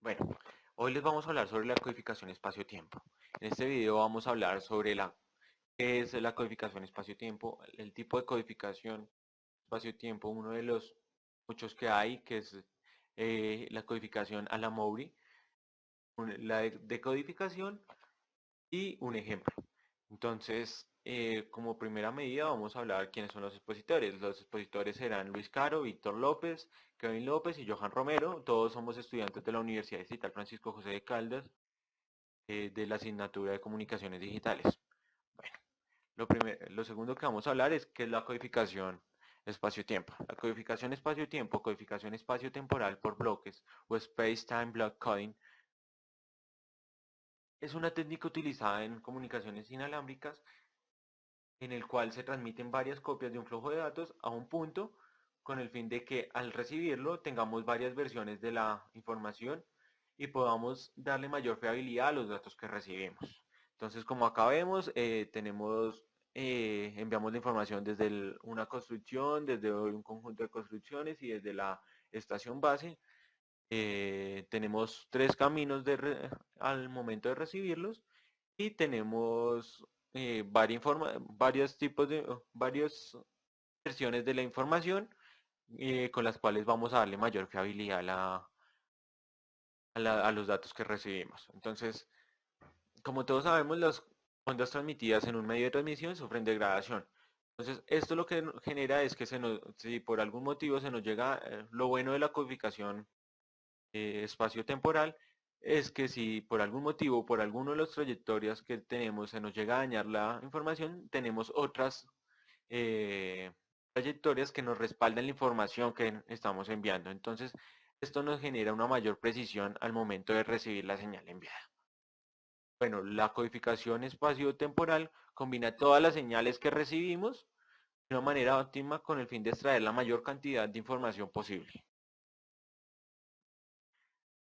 Bueno, hoy les vamos a hablar sobre la codificación espacio-tiempo. En este video vamos a hablar sobre qué es la codificación espacio-tiempo, el tipo de codificación espacio-tiempo, uno de los muchos que hay, que es la codificación a la Mowry, la decodificación y un ejemplo. Entonces, como primera medida vamos a hablar quiénes son los expositores. Los expositores serán Luis Caro, Víctor López, Kevin López y Johan Romero. Todos somos estudiantes de la Universidad Distrital Francisco José de Caldas, de la asignatura de Comunicaciones Digitales. Bueno, lo segundo que vamos a hablar es qué es la codificación espacio-tiempo. La codificación espacio-tiempo, codificación espacio-temporal por bloques o Space-Time Block Coding es una técnica utilizada en comunicaciones inalámbricas en el cual se transmiten varias copias de un flujo de datos a un punto con el fin de que al recibirlo tengamos varias versiones de la información y podamos darle mayor fiabilidad a los datos que recibimos. Entonces, como acá vemos, enviamos la información desde una construcción, desde un conjunto de construcciones y desde la estación base. Tenemos tres caminos al momento de recibirlos y tenemos varias versiones de la información con las cuales vamos a darle mayor fiabilidad a los datos que recibimos. Entonces, como todos sabemos, las ondas transmitidas en un medio de transmisión sufren degradación. Entonces, esto lo que genera es que si por algún motivo se nos llega, lo bueno de la codificación espacio-temporal es que si por algún motivo, por alguno de las trayectorias que tenemos, se nos llega a dañar la información, tenemos otras eh, trayectorias que nos respaldan la información que estamos enviando. Entonces, esto nos genera una mayor precisión al momento de recibir la señal enviada. Bueno, la codificación espacio-temporal combina todas las señales que recibimos de una manera óptima con el fin de extraer la mayor cantidad de información posible.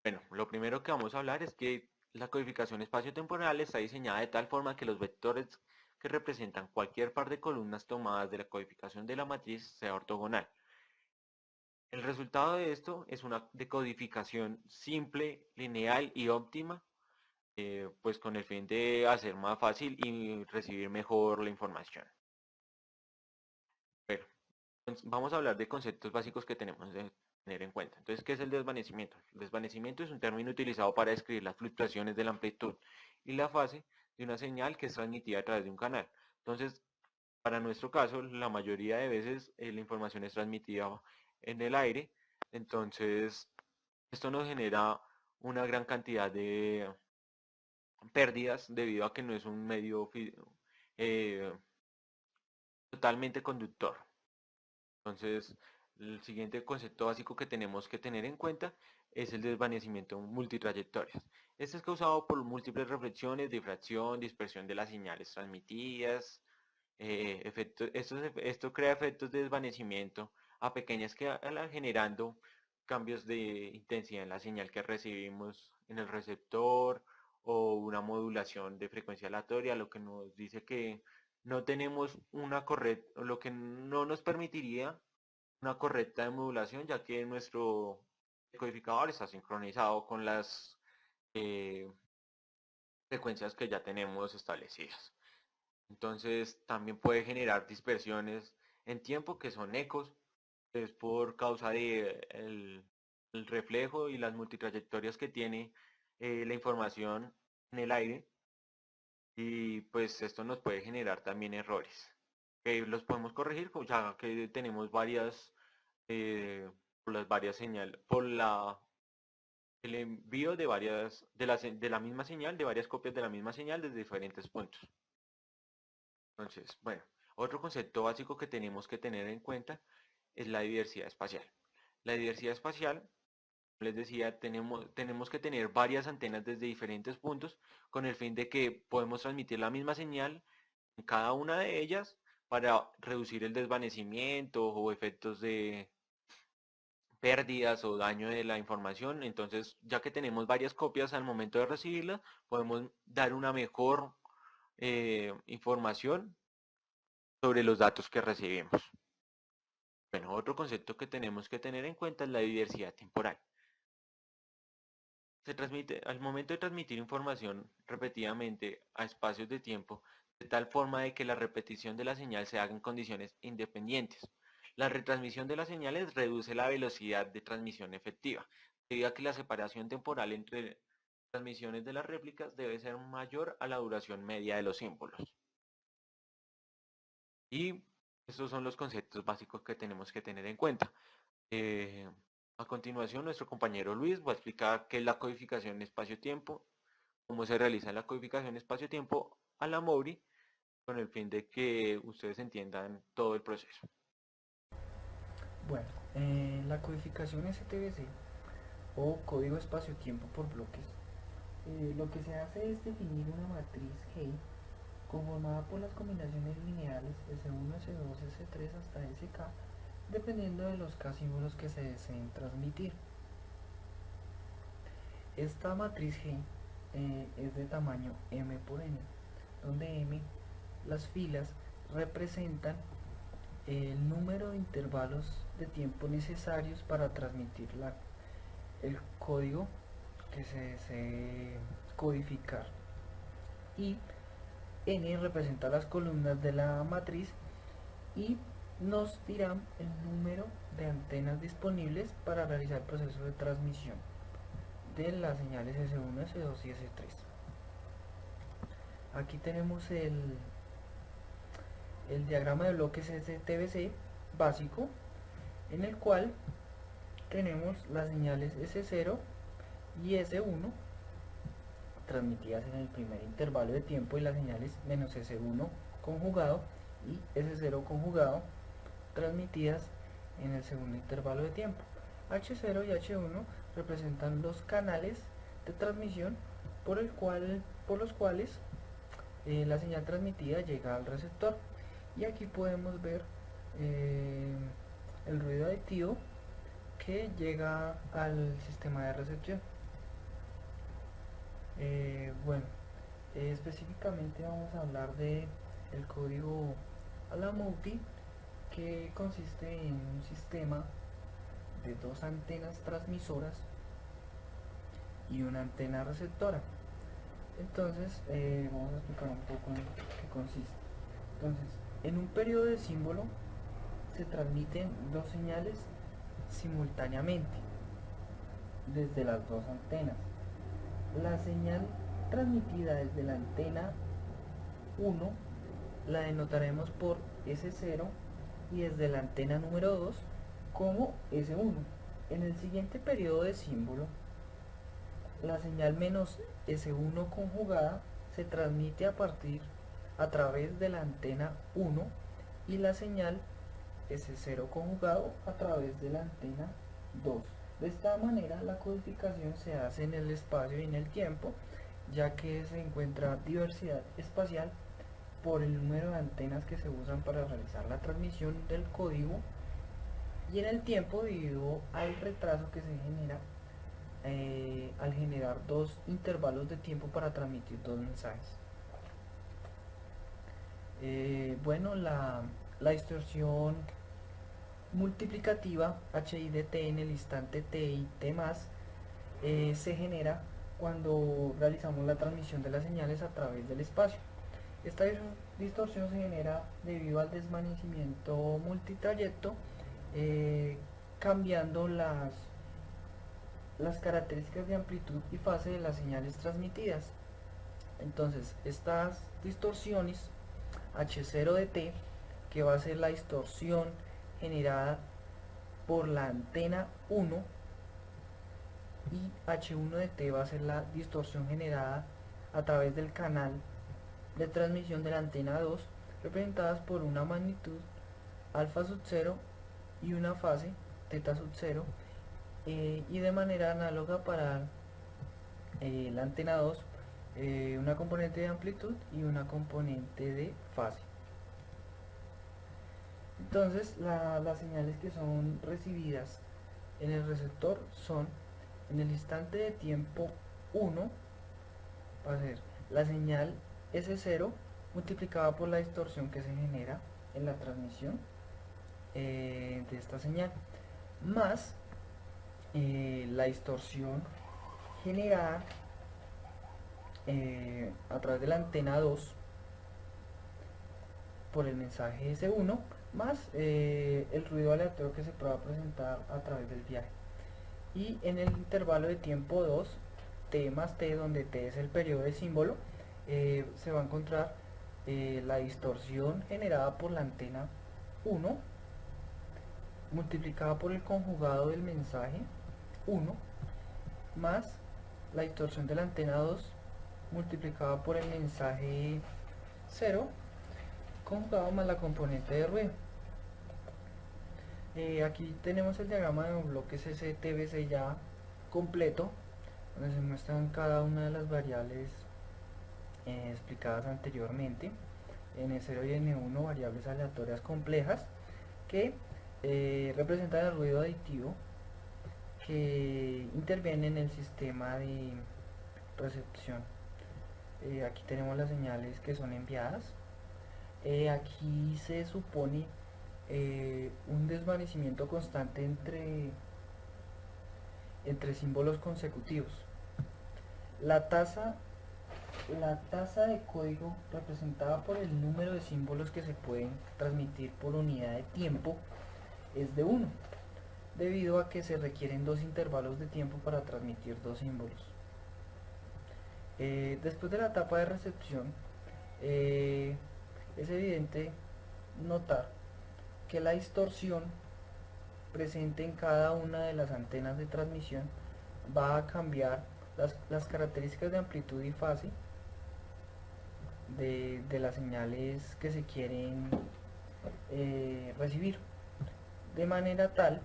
Bueno, lo primero que vamos a hablar es que la codificación espacio-temporal está diseñada de tal forma que los vectores que representan cualquier par de columnas tomadas de la codificación de la matriz sea ortogonal. El resultado de esto es una decodificación simple, lineal y óptima, pues con el fin de hacer más fácil y recibir mejor la información. Pero vamos a hablar de conceptos básicos que tenemos que tener en cuenta. Entonces, ¿qué es el desvanecimiento? El desvanecimiento es un término utilizado para describir las fluctuaciones de la amplitud y la fase de una señal que es transmitida a través de un canal. Entonces, para nuestro caso, la mayoría de veces la información es transmitida en el aire, entonces esto nos genera una gran cantidad de pérdidas debido a que no es un medio eh, totalmente conductor. Entonces, el siguiente concepto básico que tenemos que tener en cuenta es el desvanecimiento multitrayectorias. Este es causado por múltiples reflexiones, difracción, dispersión de las señales transmitidas. Esto crea efectos de desvanecimiento a pequeña escala, generando cambios de intensidad en la señal que recibimos en el receptor o una modulación de frecuencia aleatoria, lo que nos dice que no tenemos una correcta, lo que no nos permitiría una correcta modulación, ya que nuestro decodificador está sincronizado con las eh, frecuencias que ya tenemos establecidas. Entonces también puede generar dispersiones en tiempo que son ecos, es por causa de el reflejo y las multitrayectorias que tiene la información en el aire, y pues esto nos puede generar también errores. Los podemos corregir ya que tenemos por las varias señales, el envío de la misma señal, de varias copias de la misma señal desde diferentes puntos. Entonces, bueno, otro concepto básico que tenemos que tener en cuenta es la diversidad espacial. La diversidad espacial, les decía, tenemos que tener varias antenas desde diferentes puntos con el fin de que podemos transmitir la misma señal en cada una de ellas para reducir el desvanecimiento o efectos de pérdidas o daño de la información. Entonces, ya que tenemos varias copias al momento de recibirla, podemos dar una mejor información sobre los datos que recibimos. Bueno, otro concepto que tenemos que tener en cuenta es la diversidad temporal. Se transmite, al momento de transmitir información repetidamente a espacios de tiempo, de tal forma de que la repetición de la señal se haga en condiciones independientes. La retransmisión de las señales reduce la velocidad de transmisión efectiva, debido a que la separación temporal entre transmisiones de las réplicas debe ser mayor a la duración media de los símbolos. Y estos son los conceptos básicos que tenemos que tener en cuenta. Eh, a continuación, nuestro compañero Luis va a explicar qué es la codificación espacio-tiempo, cómo se realiza la codificación espacio-tiempo a la MORI, con el fin de que ustedes entiendan todo el proceso. Bueno, la codificación STBC o código espacio-tiempo por bloques, lo que se hace es definir una matriz G conformada por las combinaciones lineales S1, S2, S3 hasta SK, dependiendo de los K símbolos que se deseen transmitir. Esta matriz G es de tamaño M por N, donde M, las filas, representan el número de intervalos de tiempo necesarios para transmitir el código que se desee codificar, y N representa las columnas de la matriz y nos dirán el número de antenas disponibles para realizar el proceso de transmisión de las señales S1, S2 y S3. Aquí tenemos el diagrama de bloques STBC básico, en el cual tenemos las señales S0 y S1 transmitidas en el primer intervalo de tiempo y las señales menos S1 conjugado y S0 conjugado transmitidas en el segundo intervalo de tiempo. H0 y H1 representan los canales de transmisión por los cuales la señal transmitida llega al receptor. Y aquí podemos ver eh, el ruido aditivo que llega al sistema de recepción. Bueno, específicamente vamos a hablar de el código Alamouti, que consiste en un sistema de dos antenas transmisoras y una antena receptora. Entonces, vamos a explicar un poco en qué consiste. Entonces, en un periodo de símbolo se transmiten dos señales simultáneamente desde las dos antenas. La señal transmitida desde la antena 1 la denotaremos por S0 y desde la antena número 2 como S1. En el siguiente periodo de símbolo, la señal menos S1 conjugada se transmite a través de la antena 1 y la señal S0 conjugado a través de la antena 2. De esta manera la codificación se hace en el espacio y en el tiempo, ya que se encuentra diversidad espacial por el número de antenas que se usan para realizar la transmisión del código, y en el tiempo debido al retraso que se genera al generar dos intervalos de tiempo para transmitir dos mensajes. Bueno, la distorsión multiplicativa HI de t en el instante t y t más se genera cuando realizamos la transmisión de las señales a través del espacio. Esta distorsión se genera debido al desvanecimiento multitrayecto, cambiando las características de amplitud y fase de las señales transmitidas. Entonces, estas distorsiones H0 de t, que va a ser la distorsión generada por la antena 1, y H1 de t va a ser la distorsión generada a través del canal de transmisión de la antena 2, representadas por una magnitud alfa sub 0 y una fase teta sub 0, y de manera análoga para la antena 2, una componente de amplitud y una componente de fase. Entonces las señales que son recibidas en el receptor son, en el instante de tiempo 1, va a ser la señal S0 multiplicada por la distorsión que se genera en la transmisión de esta señal, más la distorsión generada a través de la antena 2 por el mensaje S1 más el ruido aleatorio que se pueda presentar a través del viaje. Y en el intervalo de tiempo 2, t más t, donde t es el periodo de símbolo, se va a encontrar la distorsión generada por la antena 1 multiplicada por el conjugado del mensaje 1 más la distorsión de la antena 2 multiplicada por el mensaje 0 conjugado más la componente de ruido. Aquí tenemos el diagrama de bloques STBC ya completo, donde se muestran cada una de las variables explicadas anteriormente. N0 y N1, variables aleatorias complejas que representan el ruido aditivo que interviene en el sistema de recepción. Aquí tenemos las señales que son enviadas. Aquí se supone un desvanecimiento constante entre símbolos consecutivos. La tasa de código representada por el número de símbolos que se pueden transmitir por unidad de tiempo es de 1, debido a que se requieren dos intervalos de tiempo para transmitir dos símbolos. Después de la etapa de recepción, es evidente notar que la distorsión presente en cada una de las antenas de transmisión va a cambiar las características de amplitud y fase de las señales que se quieren recibir, de manera tal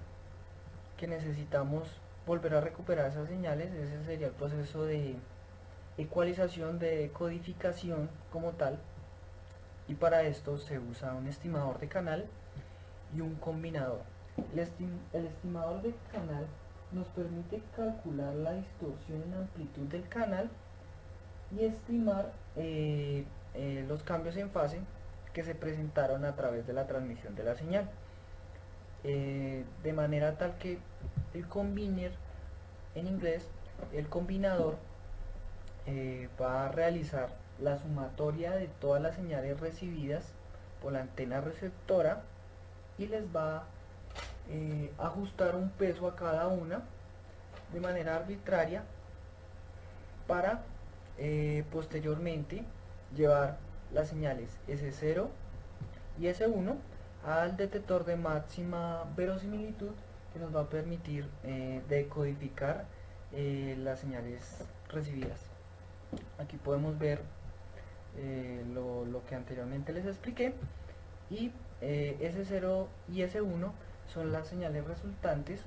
que necesitamos volver a recuperar esas señales. Ese sería el proceso de ecualización, de codificación como tal, y para esto se usa un estimador de canal y un combinador. El estimador de canal nos permite calcular la distorsión en amplitud del canal y estimar los cambios en fase que se presentaron a través de la transmisión de la señal, de manera tal que el combiner, en inglés, el combinador va a realizar la sumatoria de todas las señales recibidas por la antena receptora y les va a ajustar un peso a cada una de manera arbitraria para posteriormente llevar las señales S0 y S1 al detector de máxima verosimilitud, que nos va a permitir decodificar las señales recibidas. Aquí podemos ver lo que anteriormente les expliqué, y S0 y S1 son las señales resultantes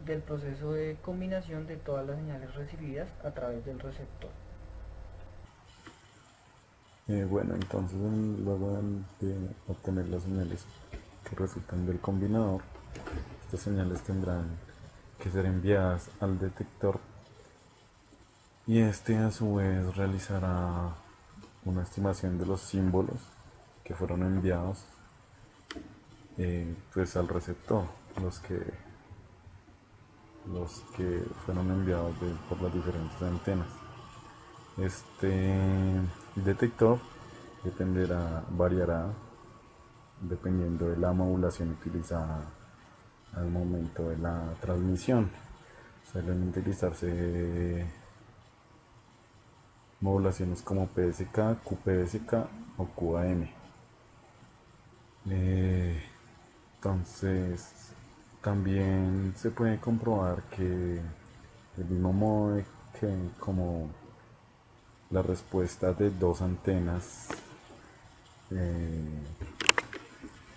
del proceso de combinación de todas las señales recibidas a través del receptor. Bueno, entonces luego de obtener las señales que resultan del combinador, estas señales tendrán que ser enviadas al detector y este a su vez realizará una estimación de los símbolos que fueron enviados pues al receptor, los que fueron enviados por las diferentes antenas. Este detector variará dependiendo de la modulación utilizada al momento de la transmisión. Suelen utilizarse modulaciones como PSK, QPSK o QAM. Entonces también se puede comprobar que del mismo modo que como la respuesta de dos antenas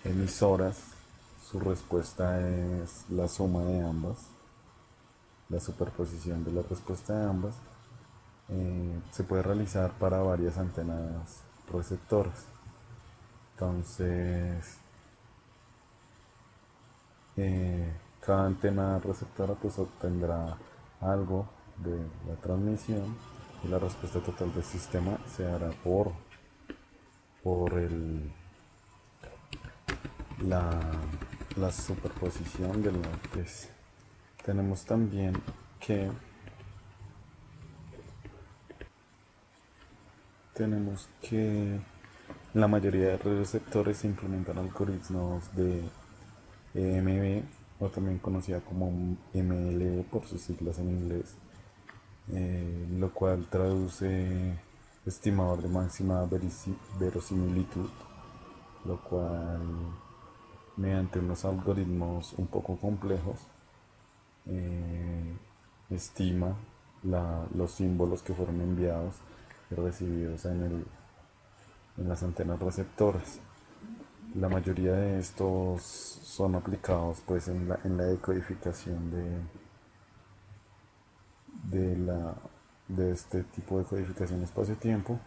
emisoras, su respuesta es la suma de ambas, la superposición de la respuesta de ambas, se puede realizar para varias antenas receptoras. Entonces cada antena receptora pues obtendrá algo de la transmisión y la respuesta total del sistema se hará por la superposición de las. Tenemos también que tenemos que en la mayoría de receptores se implementan algoritmos de EMB, o también conocida como MLE por sus siglas en inglés, lo cual traduce estimador de máxima verosimilitud, lo cual mediante unos algoritmos un poco complejos estima los símbolos que fueron enviados y recibidos en las antenas receptoras. La mayoría de estos son aplicados pues en la decodificación de este tipo de codificación espacio-tiempo,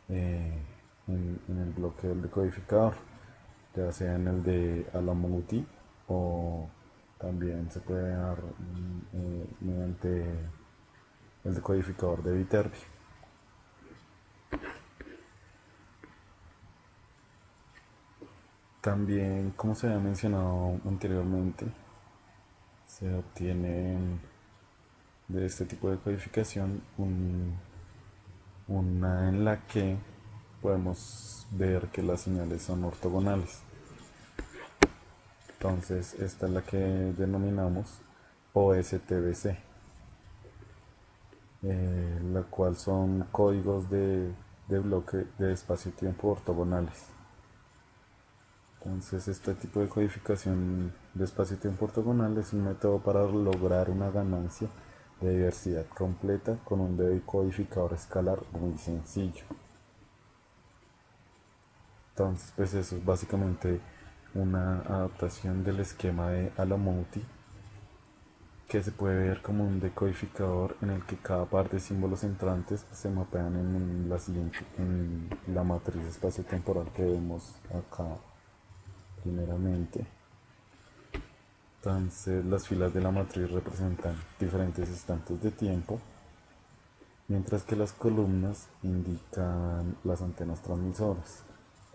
eh, en el bloque del decodificador, ya sea en el de Alamouti o también se puede dar mediante el decodificador de Viterbi. También, como se había mencionado anteriormente, se obtiene de este tipo de codificación una en la que podemos ver que las señales son ortogonales. Entonces esta es la que denominamos OSTBC, la cual son códigos de bloque de espacio-tiempo ortogonales. Entonces este tipo de codificación de espacio-tiempo ortogonal es un método para lograr una ganancia de diversidad completa con un decodificador escalar muy sencillo. Entonces pues eso es básicamente una adaptación del esquema de Alamouti, que se puede ver como un decodificador en el que cada par de símbolos entrantes se mapean en la matriz espacio-temporal que vemos acá primeramente. Entonces las filas de la matriz representan diferentes instantes de tiempo, mientras que las columnas indican las antenas transmisoras,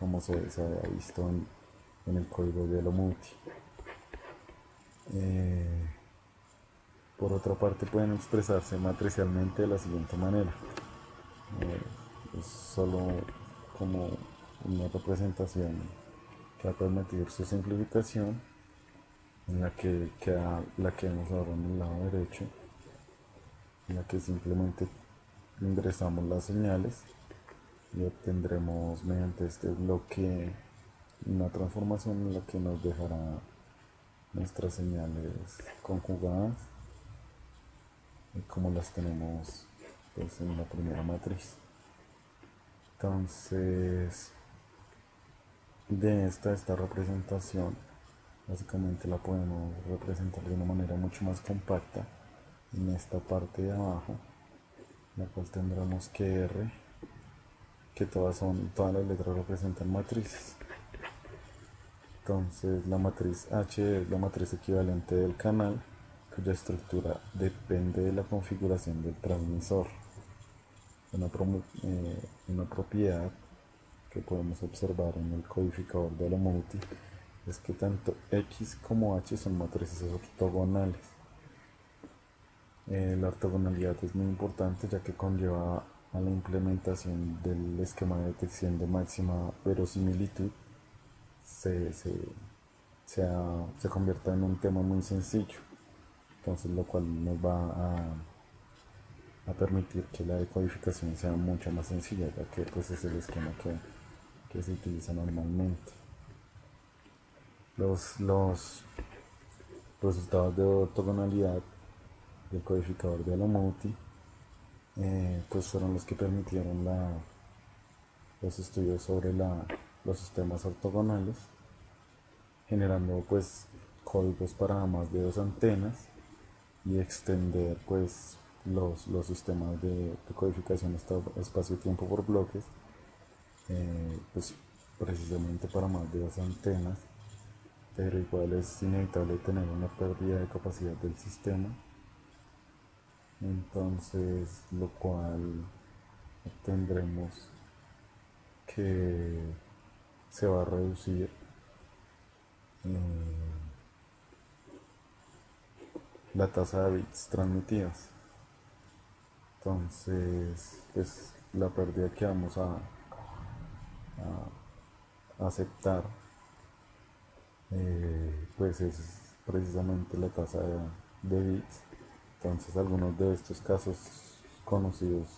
como se había visto en el código de Alamouti. Por otra parte, pueden expresarse matricialmente de la siguiente manera. Es solo como una representación que va a permitir su simplificación, en la que queda la que vemos ahora en el lado derecho, en la que simplemente ingresamos las señales y obtendremos mediante este bloque una transformación en la que nos dejará nuestras señales conjugadas como las tenemos pues en la primera matriz. Entonces de esta representación básicamente la podemos representar de una manera mucho más compacta en esta parte de abajo, la cual tendremos que R, que todas las letras representan matrices. Entonces la matriz H es la matriz equivalente del canal, cuya estructura depende de la configuración del transmisor. Una propiedad que podemos observar en el codificador de Alamouti es que tanto X como H son matrices ortogonales. La ortogonalidad es muy importante, ya que conlleva a la implementación del esquema de detección de máxima verosimilitud se convierta en un tema muy sencillo, entonces lo cual nos va a permitir que la decodificación sea mucho más sencilla, ya que pues es el esquema que se utiliza normalmente. Los resultados de ortogonalidad del codificador de Alamouti pues fueron los que permitieron los estudios sobre los sistemas ortogonales, generando pues códigos para más de dos antenas y extender pues los sistemas de codificación espacio-tiempo por bloques, pues precisamente para más de dos antenas, pero igual es inevitable tener una pérdida de capacidad del sistema, entonces lo cual tendremos que se va a reducir la tasa de bits transmitidas. Entonces pues la pérdida que vamos a aceptar, pues es precisamente la tasa de bits. Entonces algunos de estos casos conocidos,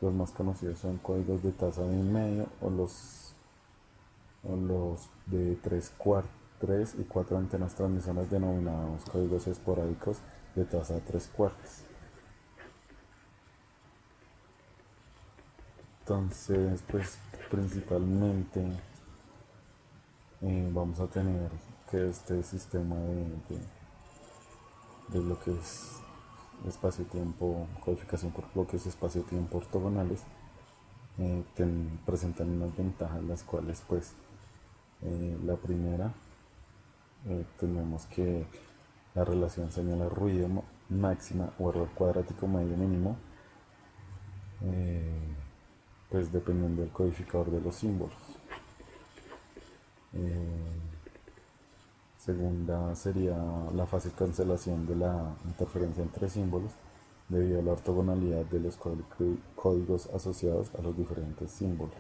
los más conocidos son códigos de tasa de 1 medio o los de 3 y 4 antenas transmisoras denominados códigos esporádicos de tasa de 3/4. Entonces, pues principalmente vamos a tener que este sistema de bloques espacio-tiempo, codificación por bloques espacio-tiempo ortogonales, presentan unas ventajas, las cuales pues la primera, tenemos que la relación señala ruido máxima o error cuadrático medio mínimo, pues dependiendo del codificador de los símbolos. Segunda sería la fácil cancelación de la interferencia entre símbolos debido a la ortogonalidad de los códigos asociados a los diferentes símbolos.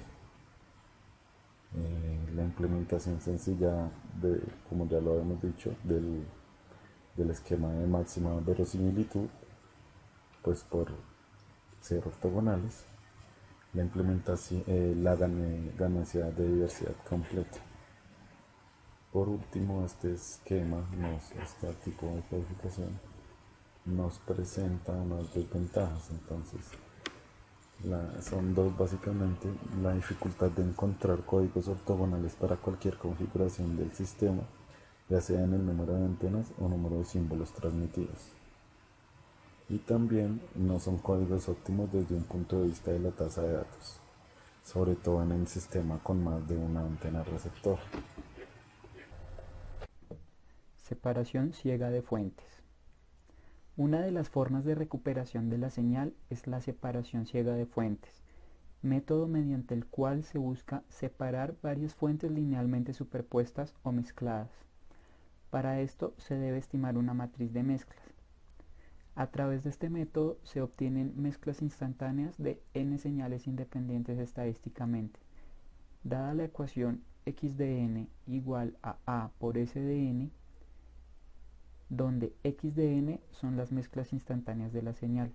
La implementación sencilla, como ya lo habíamos dicho, del esquema de máxima verosimilitud, pues por ser ortogonales. La implementación, la ganancia de diversidad completa. Por último, este esquema, este tipo de codificación, nos presenta unas desventajas. Entonces, son dos básicamente: la dificultad de encontrar códigos ortogonales para cualquier configuración del sistema, ya sea en el número de antenas o número de símbolos transmitidos. Y también no son códigos óptimos desde un punto de vista de la tasa de datos, sobre todo en el sistema con más de una antena receptor. Separación ciega de fuentes. Una de las formas de recuperación de la señal es la separación ciega de fuentes, método mediante el cual se busca separar varias fuentes linealmente superpuestas o mezcladas. Para esto se debe estimar una matriz de mezclas. A través de este método se obtienen mezclas instantáneas de n señales independientes estadísticamente. Dada la ecuación x de n igual a A por S de n, donde x de n son las mezclas instantáneas de la señal,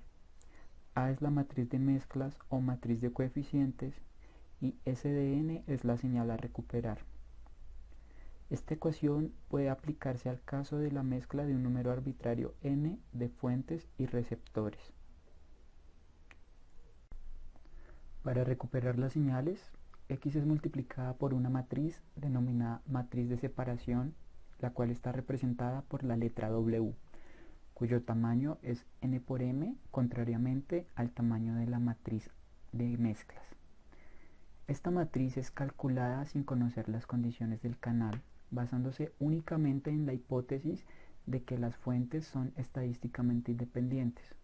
A es la matriz de mezclas o matriz de coeficientes y S de n es la señal a recuperar. Esta ecuación puede aplicarse al caso de la mezcla de un número arbitrario n de fuentes y receptores. Para recuperar las señales, x es multiplicada por una matriz denominada matriz de separación, la cual está representada por la letra W, cuyo tamaño es n por m, contrariamente al tamaño de la matriz de mezclas. Esta matriz es calculada sin conocer las condiciones del canal, basándose únicamente en la hipótesis de que las fuentes son estadísticamente independientes.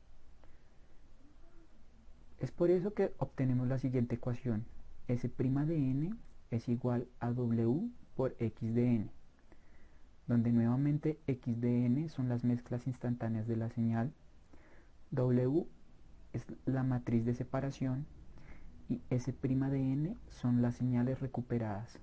Es por eso que obtenemos la siguiente ecuación: S' de n es igual a W por x de n, donde nuevamente x de n son las mezclas instantáneas de la señal, W es la matriz de separación y S' de n son las señales recuperadas.